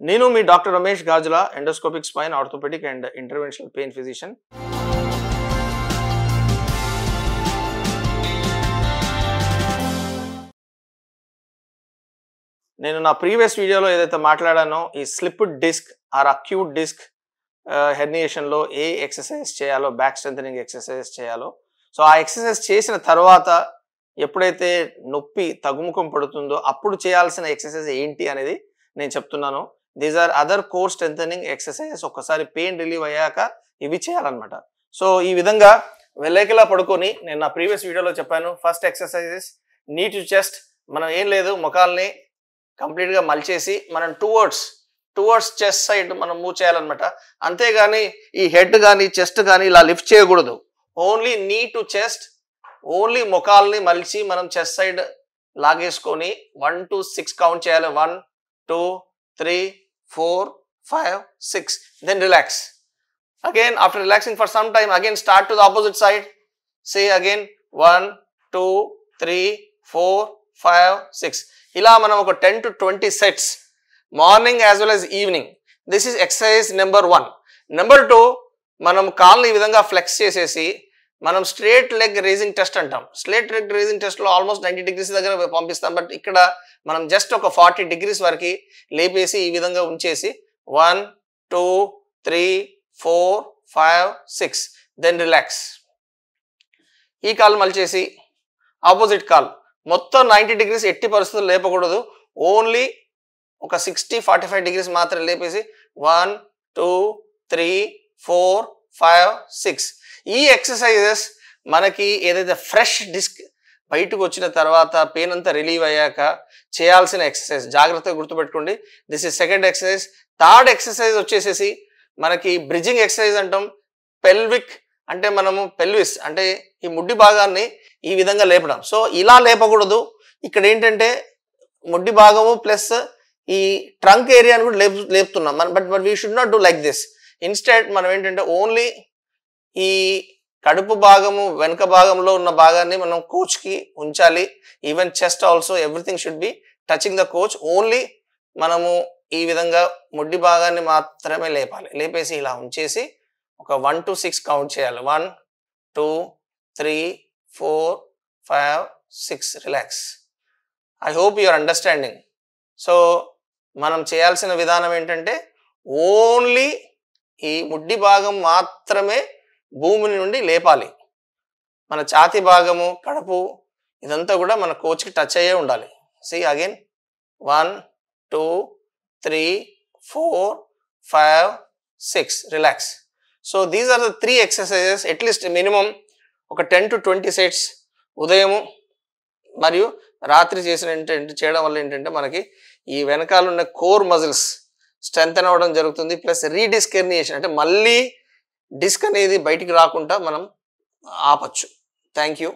నేను మీ doctor Ramesh Gajula, endoscopic spine, orthopaedic and interventional pain physician. నేను నా ప్రీవియస్ వీడియోలో ఏదైతే మాట్లాడానో ఈ slipped disc or acute disc హెర్నియేషన్లో ఏ ఎక్సర్సైజ్ చేయాలో, బ్యాక్ స్ట్రెంథనింగ్ ఎక్సర్సైజ్ చేయాలో, సో ఆ ఎక్సర్సైజ్ చేసిన తర్వాత ఎప్పుడైతే నొప్పి తగ్గుముఖం పడుతుందో అప్పుడు చేయాల్సిన ఎక్సర్సైజ్ ఏంటి అనేది నేను చెప్తున్నాను. These are other core strengthening exercises. ఒక్కసారి పెయిన్ రిలీవ్ అయ్యాక ఇవి చేయాలన్నమాట. సో ఈ విధంగా వెల్లకిలా పడుకొని నేను నా ప్రీవియస్ వీడియోలో చెప్పాను. ఫస్ట్ ఎక్సర్సైజెస్ నీ టు చెస్ట్. మనం ఏం లేదు, ముఖాల్ని కంప్లీట్గా మలిచేసి మనం టువర్డ్స్ చెస్ట్ సైడ్ మనం మూవ్ చేయాలన్నమాట. అంతేగాని ఈ హెడ్ కానీ చెస్ట్ కానీ ఇలా లిఫ్ట్ చేయకూడదు. Only knee to chest, only ముఖాల్ని మలిచి మనం చెస్ట్ సైడ్ లాగేసుకొని 1 to 6 కౌంట్ చేయాలి. 1 2 3 4 5 6. Then relax. Again, after relaxing for some time, again start to the opposite side. Say again 1 2 3 4 5 6. ఇలా మనం ఒక 10 to 20 sets morning as well as evening. This is exercise number 1. Number 2, మనం కాళ్ళని ఈ విధంగా flex చేసేసి మనం స్ట్రేట్ లెగ్ రేజింగ్ టెస్ట్ అంటాం. స్ట్రేట్ లెగ్ రేజింగ్ టెస్ట్లో ఆల్మోస్ట్ 90 degrees దగ్గర పంపిస్తాం. బట్ ఇక్కడ మనం జస్ట్ ఒక 40 degrees వరకు లేపేసి ఈ విధంగా ఉంచేసి 1 2 3 4 5 6. Then relax. ఈ కాలు మలిచేసి ఆపోజిట్ కాల్ మొత్తం 90 degrees ఎట్టి పరిస్థితులు లేపకూడదు. ఓన్లీ ఒక 60-45 degrees మాత్రం లేపేసి 1 2 3 4 5 6. ఈ ఎక్సర్సైజెస్ మనకి ఏదైతే ఫ్రెష్ డిస్క్ బయటకు వచ్చిన తర్వాత పెయిన్ అంతా రిలీవ్ అయ్యాక చేయాల్సిన ఎక్సర్సైజ్. జాగ్రత్తగా గుర్తుపెట్టుకోండి. This is second exercise. Third exercise వచ్చేసేసి మనకి బ్రిడ్జింగ్ ఎక్సర్సైజ్ అంటాం. పెల్విక్ అంటే మనము పెల్విస్ అంటే ఈ ముడ్డి భాగాన్ని ఈ విధంగా లేపడం. సో ఇలా లేపకూడదు. ఇక్కడ ఏంటంటే ముడ్డి భాగము ప్లస్ ఈ ట్రంక్ ఏరియాని కూడా లేపుతున్నాం. But we should not do like this. Instead మనం ఏంటంటే ఓన్లీ ఈ కడుపు భాగము వెనుక భాగంలో ఉన్న భాగాన్ని మనం కోచ్కి ఉంచాలి. Even chest also everything should be touching the coach. Only మనము ఈ విధంగా ముడ్డి భాగాన్ని మాత్రమే లేపాలి. లేపేసి ఇలా ఉంచేసి ఒక 1 to 6 కౌంట్ చేయాలి. 1 2 3 4 5 6. Relax. I hope you are understanding. So మనం చేయాల్సిన విధానం ఏంటంటే ఓన్లీ ఈ ముడ్డి భాగం మాత్రమే భూమి నుండి లేపాలి. మన ఛాతీ భాగము, కడుపు ఇదంతా కూడా మన కోచ్కి టచ్ అయ్యే ఉండాలి. See again 1 2 3 4 5 6. Relax. So these are the 3 exercises. At least minimum ఒక 10 to 20 sets ఉదయము మరియు రాత్రి చేయడం వల్ల ఏంటంటే మనకి ఈ వెనకాల ఉన్న కోర్ మజిల్స్ స్ట్రెంథెన్ అవ్వడం జరుగుతుంది. ప్లస్ రీడిస్క్ హెర్నియేషన్ అంటే మళ్ళీ డిస్క్ అనేది బయటికి రాకుండా మనం ఆపచ్చు. Thank you.